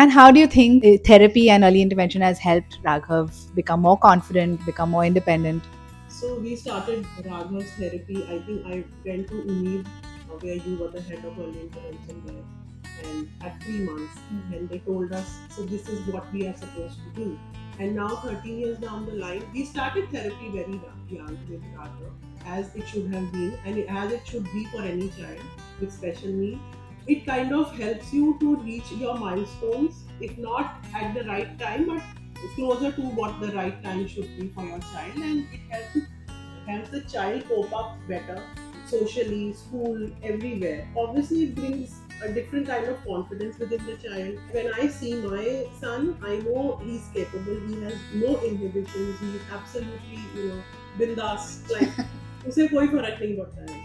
And how do you think therapy and early intervention has helped Raghav become more confident, become more independent? So we started Raghav's therapy. I think I went to Umeed, where you were the head of early intervention there, and at 3 months, and they told us, so this is what we are supposed to do. And now, 13 years down the line, we started therapy very young with Raghav, as it should have been, and as it should be for any child with special needs. It kind of helps you to reach your milestones, if not at the right time, but closer to what the right time should be for your child, and it helps the child cope up better socially, school, everywhere. Obviously, it brings a different kind of confidence within the child. When I see my son, I know he's capable. He has no inhibitions. He's absolutely, bindas. Like, उसे कोई फर्क नहीं पड़ता है.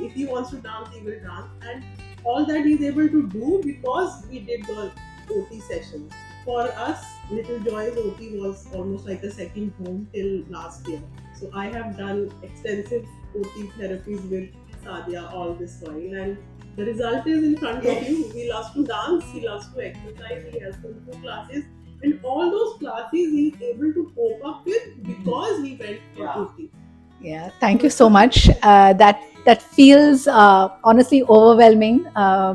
If he wants to dance, he will dance, and all that he's able to do because we did the OT sessions. For us, Little Joy's OT was almost like a second home till last year. So I have done extensive OT therapies with Sadia all this while, and the result is in front of you. He loves to dance, he loves to exercise, he has kung fu classes, and all those classes he's able to cope up with because he went for OT. Yeah, thank you so much. That feels honestly overwhelming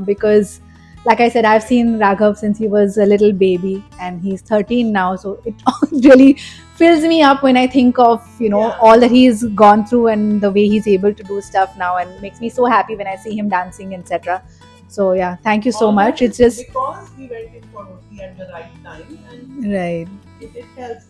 because, like I said, I've seen Raghav since he was a little baby, and he's 13 now. So it really fills me up when I think of Yeah. all that he's gone through and the way he's able to do stuff now, and makes me so happy when I see him dancing, etc. So yeah, thank you so All much. that It's is just because we went in for OT at the right time, and right. it helps.